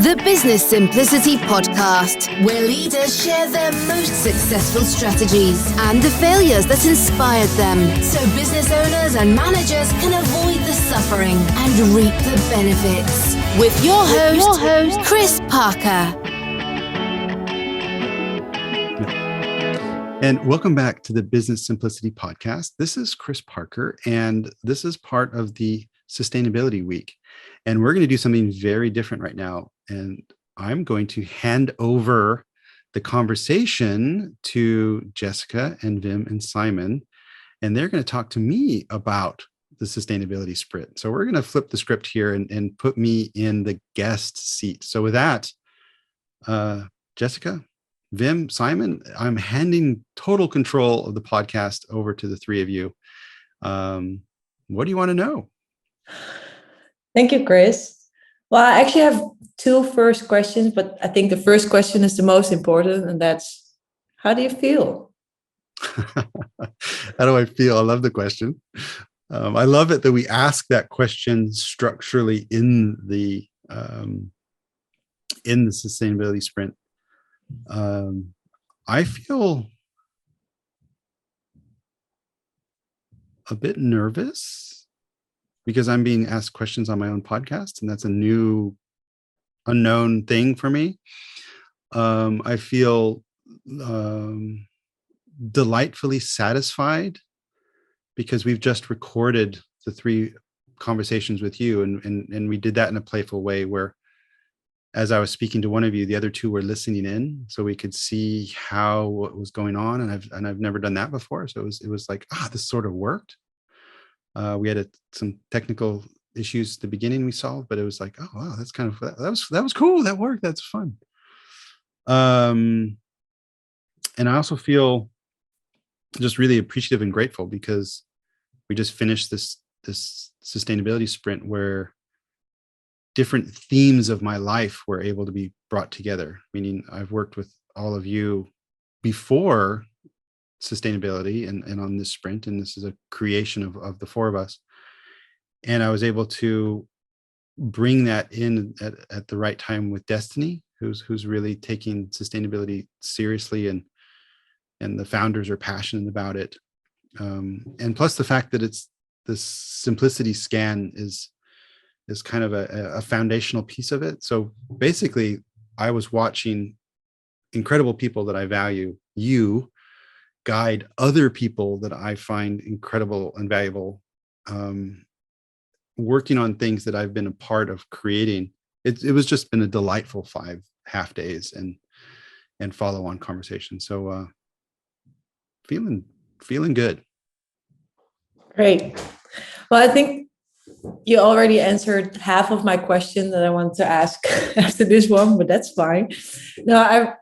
The Business Simplicity Podcast, where leaders share their most successful strategies and the failures that inspired them, so business owners and managers can avoid the suffering and reap the benefits. With your host, Chris Parker. And welcome back to the Business Simplicity Podcast. This is Chris Parker, and this is part of the Sustainability Week. And we're going to do something very different right now. And I'm going to hand over the conversation to Jessica and Vim and Simon. And they're going to talk to me about the sustainability sprint. So we're going to flip the script here and put me in the guest seat. So with that, Jessica, Vim, Simon, I'm handing total control of the podcast over to the three of you. What do you want to know? Thank you, Chris. Well, I actually have two first questions, but I think the first question is the most important, and that's, how do you feel? How do I feel? I love the question. I love it that we ask that question structurally in the sustainability sprint. I feel a bit nervous because I'm being asked questions on my own podcast, and that's a new unknown thing for me. I feel delightfully satisfied because we've just recorded the three conversations with you, and we did that in a playful way where, as I was speaking to one of you, the other two were listening in, so we could see what was going on, and I've never done that before. So it was like, this sort of worked. We had some technical issues at the beginning we solved, but it was like, oh wow, that's kind of that was cool. That worked. That's fun. And I also feel just really appreciative and grateful because we just finished this sustainability sprint where different themes of my life were able to be brought together. Meaning, I've worked with all of you before sustainability and on this sprint, and this is a creation of the four of us, and I was able to bring that in at the right time with Dstny, who's really taking sustainability seriously, and the founders are passionate about it, and plus the fact that it's this simplicity scan is kind of a foundational piece of it. So basically, I was watching incredible people that I value, you guide other people that I find incredible and valuable, working on things that I've been a part of creating. It was just been a delightful 5 half days and follow-on conversation. So feeling good. Great. Well, I think you already answered half of my question that I wanted to ask after this one, but that's fine. No, I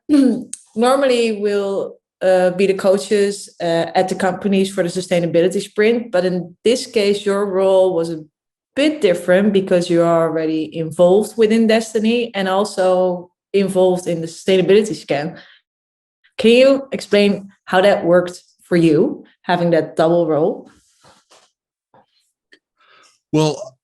normally will be the coaches at the companies for the sustainability sprint. But in this case, your role was a bit different because you are already involved within Dstny and also involved in the sustainability scan. Can you explain how that worked for you, having that double role? Well,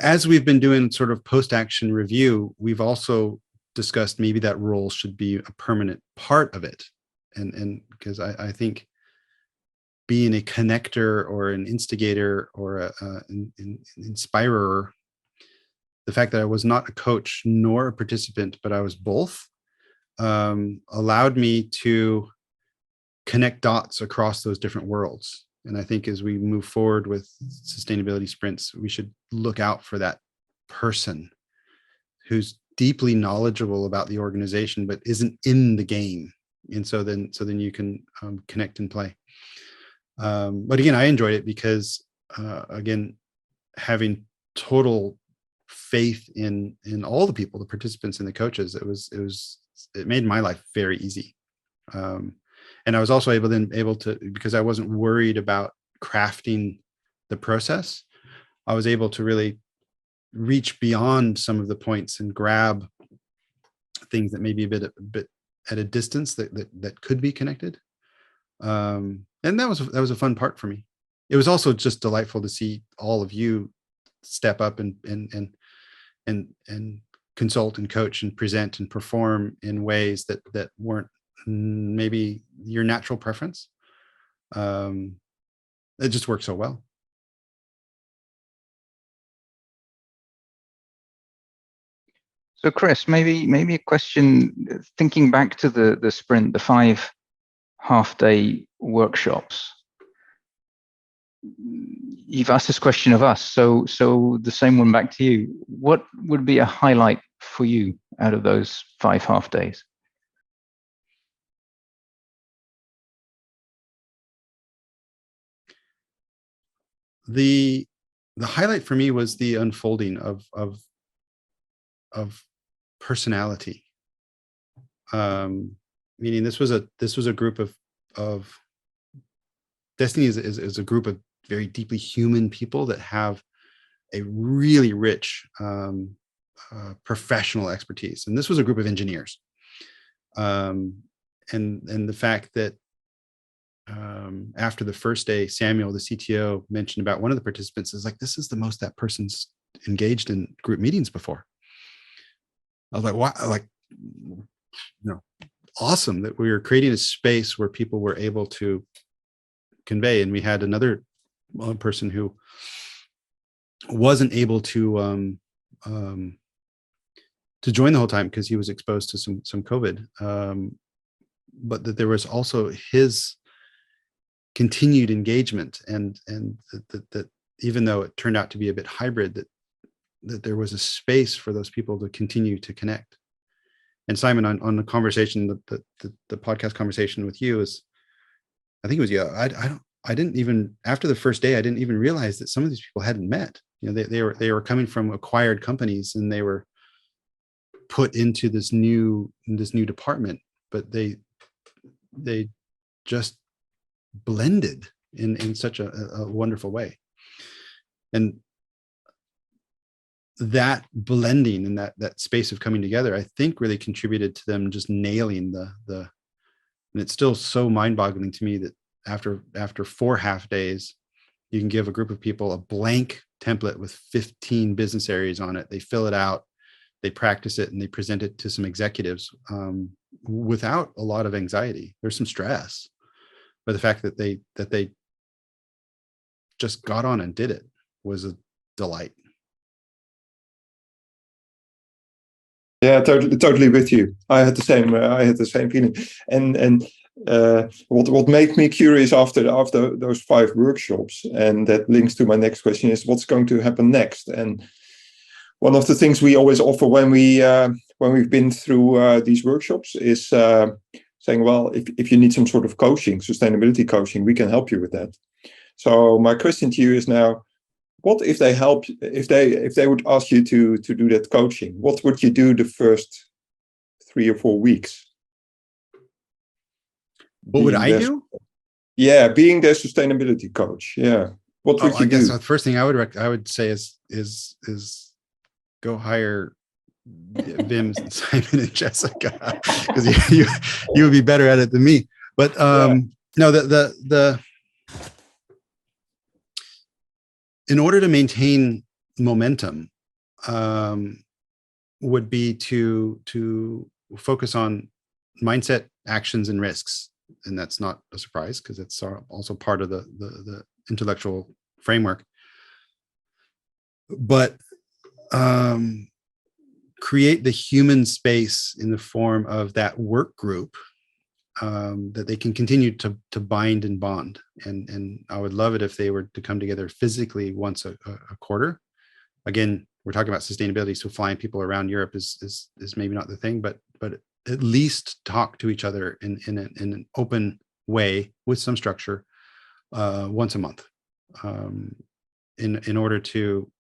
as we've been doing sort of post-action review, we've also discussed maybe that role should be a permanent part of it. And because I think being a connector or an instigator or an inspirer, the fact that I was not a coach nor a participant, but I was both, allowed me to connect dots across those different worlds. And I think as we move forward with sustainability sprints, we should look out for that person who's deeply knowledgeable about the organization, but isn't in the game. And so then you can connect and play. But again, I enjoyed it because, again, having total faith in all the people, the participants and the coaches, it made my life very easy. And I was also able to, because I wasn't worried about crafting the process, I was able to really reach beyond some of the points and grab things that may be a bit at a distance that could be connected. And that was a fun part for me. It was also just delightful to see all of you step up and consult and coach and present and perform in ways that weren't maybe your natural preference. It just worked so well. So Chris, maybe a question, thinking back to the sprint, the 5 half-day workshops. You've asked this question of us, so the same one back to you. What would be a highlight for you out of those 5 half days? The highlight for me was the unfolding of personality. Meaning this was a group of Dstny is a group of very deeply human people that have a really rich professional expertise. And this was a group of engineers. And the fact that after the first day, Samuel, the CTO, mentioned about one of the participants is like, this is the most that person's engaged in group meetings before. I was like, wow, like, awesome that we were creating a space where people were able to convey. And we had another person who wasn't able to join the whole time because he was exposed to some COVID. But that there was also his continued engagement, and that even though it turned out to be a bit hybrid, that there was a space for those people to continue to connect. And Simon, on the conversation, the podcast conversation with you, is, I think it was you. I didn't even, after the first day, I didn't even realize that some of these people hadn't met. They were coming from acquired companies, and they were put into this new department, but they just blended in such a wonderful way. And that blending and that space of coming together, I think, really contributed to them just nailing the and it's still so mind-boggling to me that after 4 half days, you can give a group of people a blank template with 15 business areas on it. They fill it out, they practice it, and they present it to some executives without a lot of anxiety. There's some stress, but the fact that they just got on and did it was a delight. Yeah, totally with you. I had the same feeling. And what made me curious after those 5 workshops, and that links to my next question, is what's going to happen next. And one of the things we always offer when we've been through these workshops is saying, well, if you need some sort of coaching, sustainability coaching, we can help you with that. So my question to you is now, what if they would ask you to do that coaching? What would you do the first 3 or 4 weeks? What would I do? Yeah, being their sustainability coach. Yeah. What would you do? I guess the first thing I would say is go hire Vim and Simon and Jessica, because you would be better at it than me. But no, the in order to maintain momentum, would be to focus on mindset, actions, and risks. And that's not a surprise, because it's also part of the intellectual framework. But create the human space in the form of that work group that they can continue to bind and bond. And I would love it if they were to come together physically once a quarter. Again, we're talking about sustainability, so flying people around Europe is maybe not the thing, but at least talk to each other in an open way with some structure once a month, in order to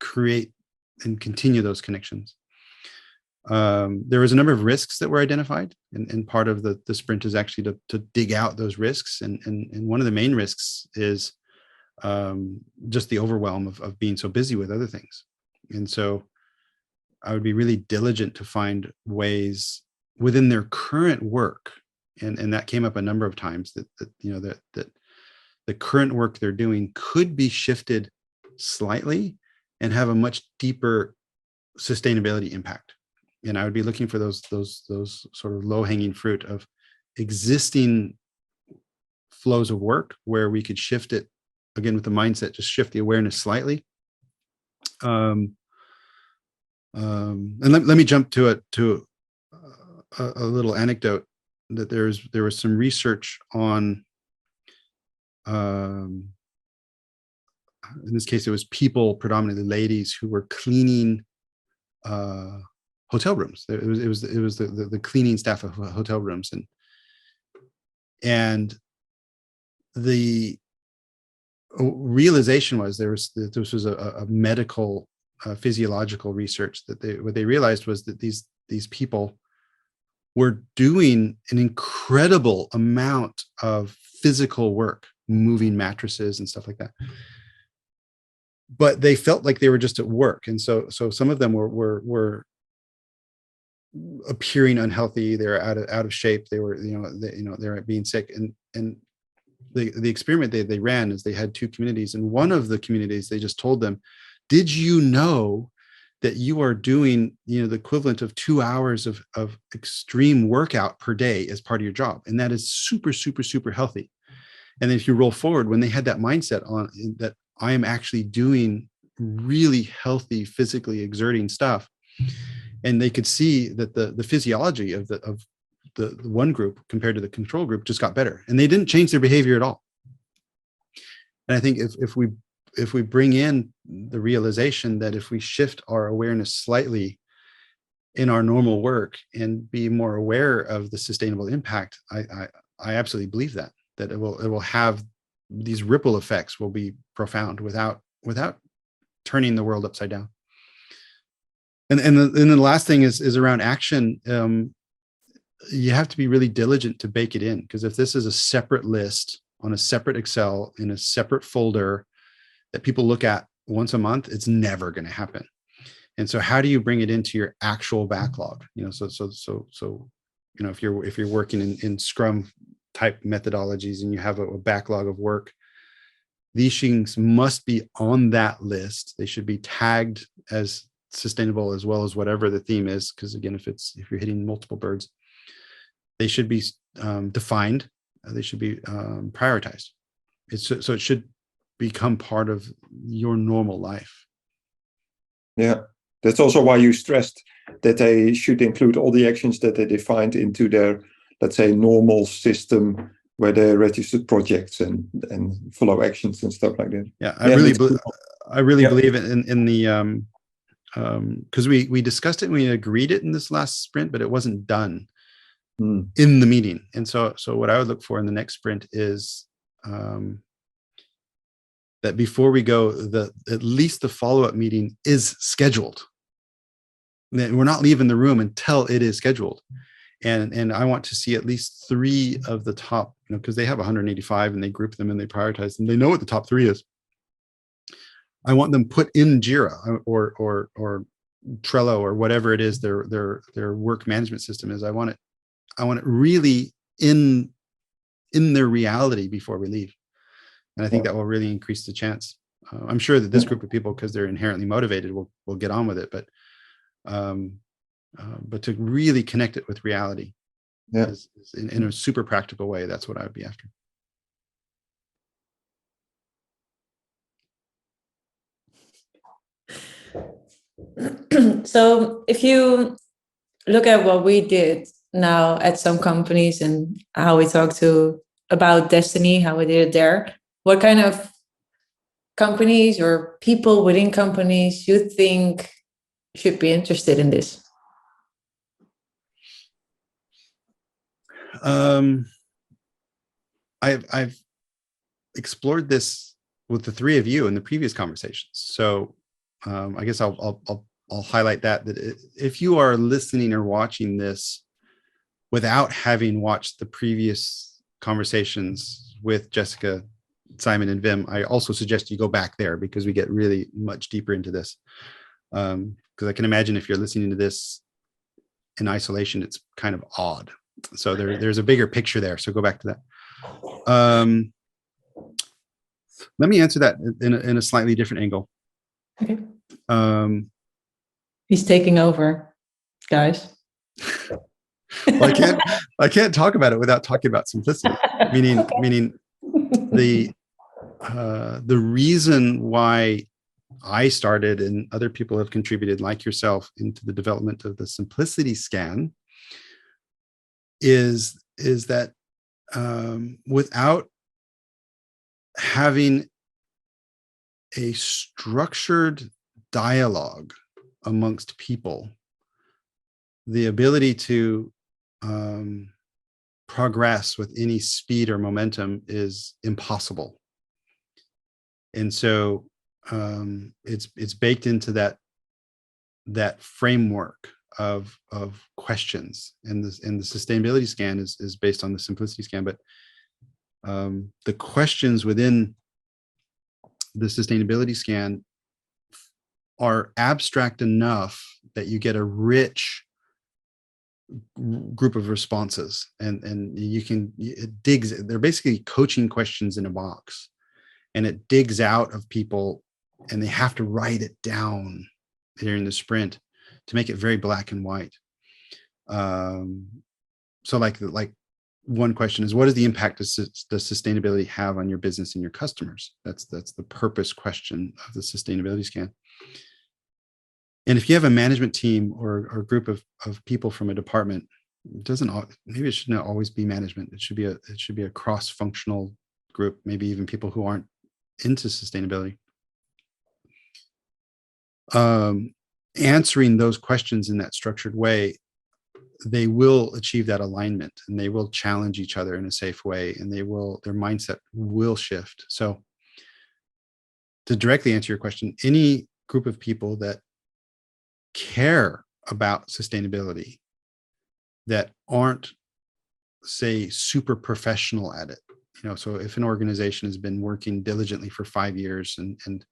create and continue those connections. There was a number of risks that were identified, and part of the sprint is actually to dig out those risks. And one of the main risks is just the overwhelm of being so busy with other things. And so I would be really diligent to find ways within their current work, and that came up a number of times, that the current work they're doing could be shifted slightly and have a much deeper sustainability impact. And I would be looking for those sort of low-hanging fruit of existing flows of work where we could shift it again with the mindset, just shift the awareness slightly. And let me jump to a little anecdote that there was some research on, in this case, it was people, predominantly ladies, who were cleaning hotel rooms. It was the cleaning staff of hotel rooms, and the realization was this was a medical physiological research that what they realized was that these people were doing an incredible amount of physical work, moving mattresses and stuff like that, but they felt like they were just at work. And so some of them were appearing unhealthy. They were out of shape. They were, they were being sick. And the experiment they ran is they had two communities, and one of the communities, they just told them, did you know that you are doing, the equivalent of 2 hours of extreme workout per day as part of your job? And that is super, super, super healthy. And then if you roll forward, when they had that mindset on that, I am actually doing really healthy, physically exerting stuff, and they could see that the physiology of the one group compared to the control group just got better, and they didn't change their behavior at all. And I think if we bring in the realization that if we shift our awareness slightly in our normal work and be more aware of the sustainable impact, I absolutely believe that it will have these ripple effects, will be profound without turning the world upside down. And then the last thing is around action. You have to be really diligent to bake it in, because if this is a separate list on a separate Excel in a separate folder that people look at once a month, it's never going to happen. And so how do you bring it into your actual backlog? So if you're working in Scrum type methodologies and you have a backlog of work, these things must be on that list. They should be tagged as sustainable as well as whatever the theme is, because again, if you're hitting multiple birds, they should be defined. They should be prioritized. So it should become part of your normal life. Yeah, that's also why you stressed that they should include all the actions that they defined into their, let's say, normal system where they registered projects and follow actions and stuff like that. Yeah, I really believe in the because we discussed it and we agreed it in this last sprint, but it wasn't done in the meeting. And so what I would look for in the next sprint is that before we go, at least the follow-up meeting is scheduled. We're not leaving the room until it is scheduled. And I want to see at least 3 of the top, because they have 185 and they group them and they prioritize them. They know what the top 3 is. I want them put in Jira or Trello or whatever it is their work management system is. I want it really in their reality before we leave. And I think that will really increase the chance. I'm sure that this group of people, because they're inherently motivated, will get on with it. But to really connect it with reality, is in a super practical way, that's what I would be after. So if you look at what we did now at some companies and how we talked about Dstny, how we did it there, what kind of companies or people within companies you think should be interested in this? I've explored this with the 3 of you in the previous conversations. So I guess I'll highlight that if you are listening or watching this without having watched the previous conversations with Jessica, Simon, and Wim, I also suggest you go back there, because we get really much deeper into this. Because I can imagine if you're listening to this in isolation, it's kind of odd. So there's a bigger picture there. So go back to that. Let me answer that in a slightly different angle. Okay. He's taking over, guys. Well, I can't talk about it without talking about simplicity. Meaning, Okay. meaning the reason why I started and other people have contributed, like yourself, into the development of the simplicity scan is that without having a structured dialogue amongst people, the ability to progress with any speed or momentum is impossible. And so it's baked into that framework of questions, and the sustainability scan is based on the simplicity scan, but the questions within the sustainability scan are abstract enough that you get a rich group of responses, and it digs. They're basically coaching questions in a box, and it digs out of people, and they have to write it down during the sprint to make it very black and white. So like one question is, what is the impact does sustainability have on your business and your customers? That's the purpose question of the sustainability scan. And if you have a management team or a group of people from a department, maybe it shouldn't always be management. It should be a cross-functional group, maybe even people who aren't into sustainability. Answering those questions in that structured way, they will achieve that alignment, and they will challenge each other in a safe way, and their mindset will shift. So to directly answer your question, any group of people that care about sustainability, that aren't, say, super professional at it, so if an organization has been working diligently for 5 years and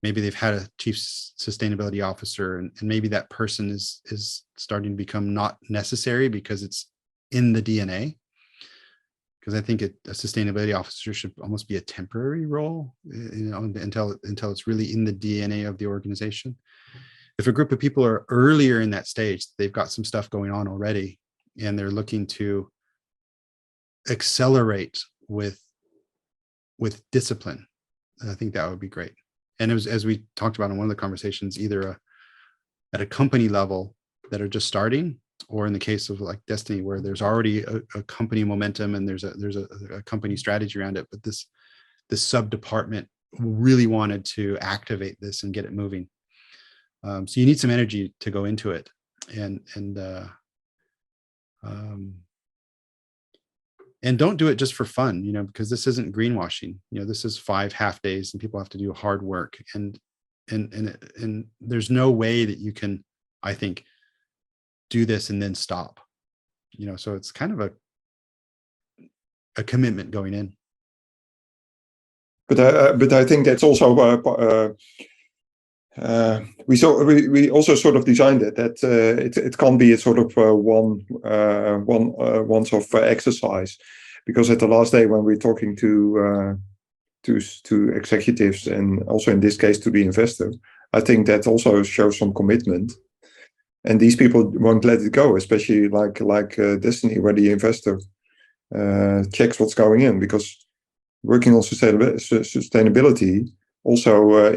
maybe they've had a chief sustainability officer, and maybe that person is starting to become not necessary because it's in the DNA. Because I think a sustainability officer should almost be a temporary role, until it's really in the DNA of the organization. If a group of people are earlier in that stage, they've got some stuff going on already, and they're looking to accelerate with discipline, I think that would be great. And it was, as we talked about in one of the conversations, either at a company level that are just starting, or in the case of like Dstny, where there's already a company momentum and there's a company strategy around it, but this sub department really wanted to activate this and get it moving. So you need some energy to go into it, and don't do it just for fun, because this isn't greenwashing. This is 5 half days, and people have to do hard work, and there's no way that you can, I think, do this and then stop. So it's kind of a commitment going in. But I think that's also we also sort of designed it that it can't be a sort of once-off exercise, because at the last day when we're talking to executives, and also in this case to the investor, I think that also shows some commitment, and these people won't let it go, especially like Dstny, where the investor checks what's going in, because working on sustainability also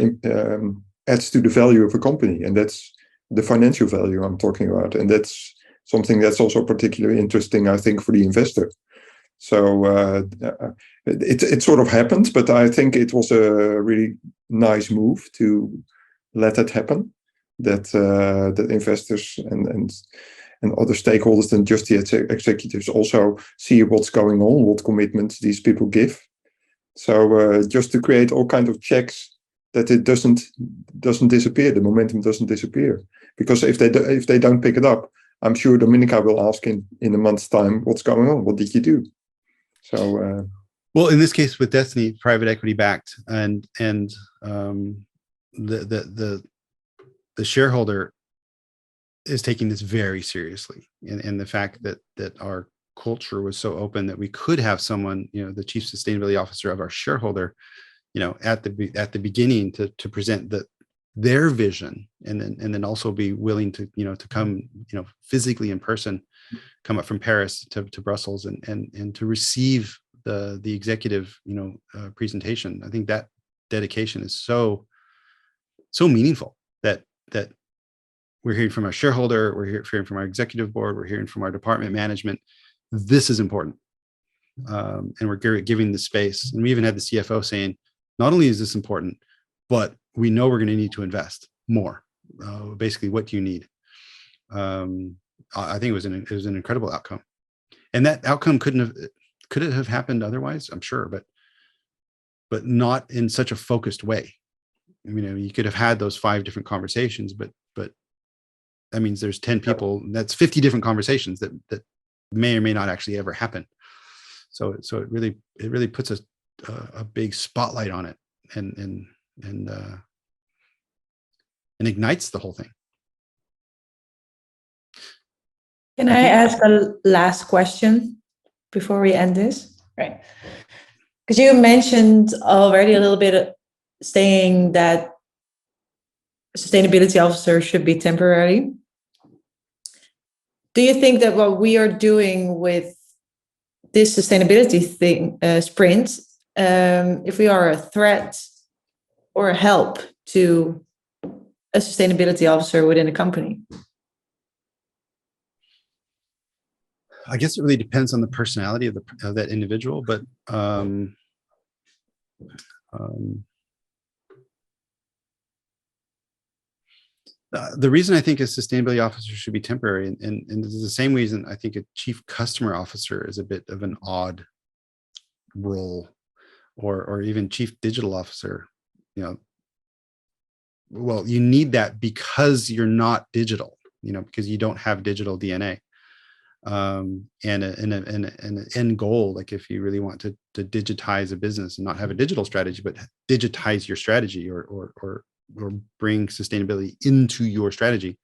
adds to the value of a company, and that's the financial value I'm talking about, and that's something that's also particularly interesting, I think, for the investor. So it sort of happened, but I think it was a really nice move to let that happen, that investors and other stakeholders than just the executives also see what's going on, what commitments these people give. So just to create all kinds of checks that it doesn't disappear, the momentum doesn't disappear. Because if they don't pick it up, I'm sure Dominica will ask in a month's time, what's going on? What did you do? So well, in this case with Dstny, private equity backed, and the shareholder is taking this very seriously, and the fact that our culture was so open that we could have someone, the chief sustainability officer of our shareholder, at the beginning to present their vision, and then also be willing to, to come, physically in person, come up from Paris to Brussels and to receive the executive, presentation. I think that dedication is so meaningful that we're hearing from our shareholder, we're hearing from our executive board, we're hearing from our department management. This is important. And we're giving the space. And we even had the CFO saying, not only is this important, but we know we're going to need to invest more. Basically, what do you need? I think it was an incredible outcome. And that outcome could it have happened otherwise? I'm sure, but not in such a focused way. You could have had those 5 different conversations, but that means there's 10 people. That's 50 different conversations that may or may not actually ever happen. So it really puts a big spotlight on it and ignites the whole thing. Can I ask a last question before we end this? Right. Because you mentioned already a little bit saying that a sustainability officer should be temporary. Do you think that what we are doing with this sustainability sprint, if we are a threat or a help to a sustainability officer within a company? I guess it really depends on the personality of that individual, but the reason I think a sustainability officer should be temporary, and this is the same reason I think a chief customer officer is a bit of an odd role, or even chief digital officer. Well, you need that because you're not digital, because you don't have digital DNA. And an end goal, like if you really want to digitize a business and not have a digital strategy, but digitize your strategy or bring sustainability into your strategy.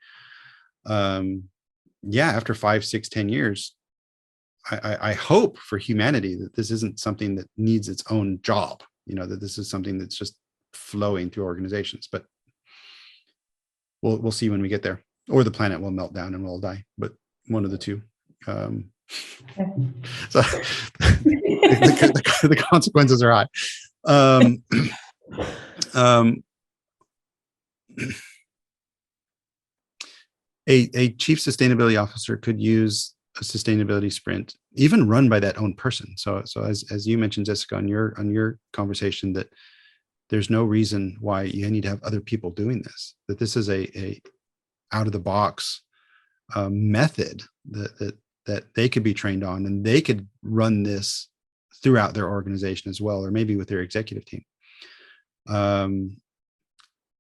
After 5, 6, 10 years, I hope for humanity that this isn't something that needs its own job, that this is something that's just flowing through organizations, but we'll see when we get there, or the planet will melt down and we'll all die, but one of the two. So the consequences are high. A chief sustainability officer could use a sustainability sprint, even run by that own person. So as you mentioned, Jessica, on your conversation, that there's no reason why you need to have other people doing this, that this is a out of the box method that they could be trained on, and they could run this throughout their organization as well, or maybe with their executive team.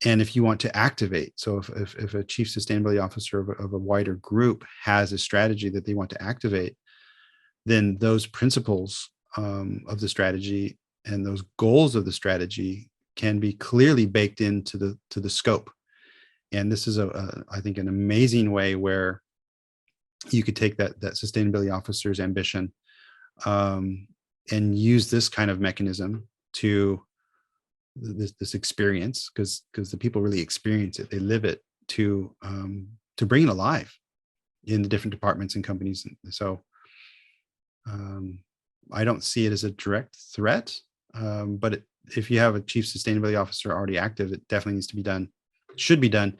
And if you want to activate, so if a chief sustainability officer of a wider group has a strategy that they want to activate, then those principles of the strategy and those goals of the strategy can be clearly baked into the scope. And this is I think an amazing way where you could take that sustainability officer's ambition and use this kind of mechanism to this experience, because the people really experience it, they live it, to bring it alive in the different departments and companies. And so I don't see it as a direct threat, but if you have a chief sustainability officer already active, it definitely needs to be done, should be done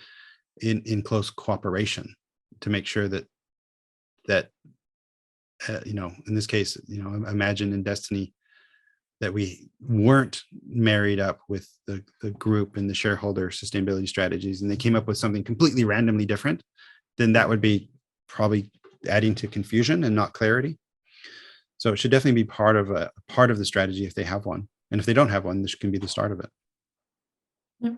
in close cooperation to make sure that in this case, imagine in Dstny that we weren't married up with the group and the shareholder sustainability strategies, and they came up with something completely randomly different, then that would be probably adding to confusion and not clarity. So it should definitely be part of the strategy if they have one. And if they don't have one, this can be the start of it. Yeah.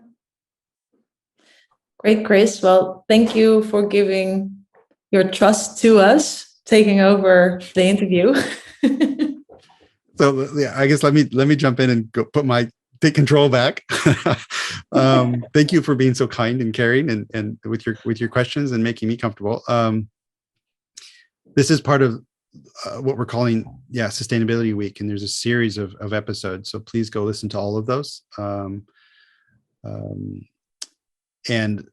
Great, Chris. Well, thank you for giving your trust to us, taking over the interview. So yeah, I guess let me jump in and go take control back. Thank you for being so kind and caring and with your questions and making me comfortable. This is part of what we're calling Sustainability Week, and there's a series of episodes. So please go listen to all of those. And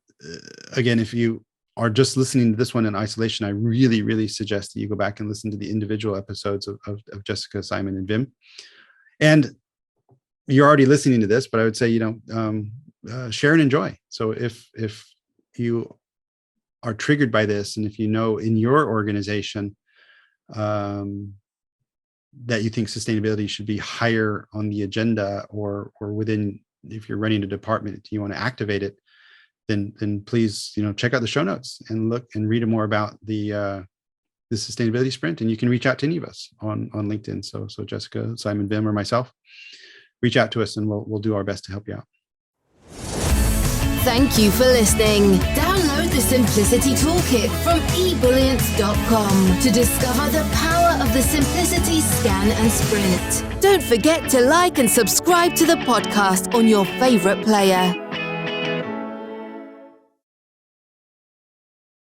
again, if you are just listening to this one in isolation, I really, really suggest that you go back and listen to the individual episodes of Jessica, Simon, and Wim. And you're already listening to this, but I would say, share and enjoy. So if you are triggered by this, and if you know in your organization that you think sustainability should be higher on the agenda, or within, if you're running a department, you want to activate it, then please, check out the show notes and look and read more about the sustainability sprint. And you can reach out to any of us on LinkedIn. So Jessica, Simon, Wim, or myself, reach out to us and we'll do our best to help you out. Thank you for listening. Download the Simplicity Toolkit from ebullient.com to discover the power of the Simplicity Scan and Sprint. Don't forget to like and subscribe to the podcast on your favorite player.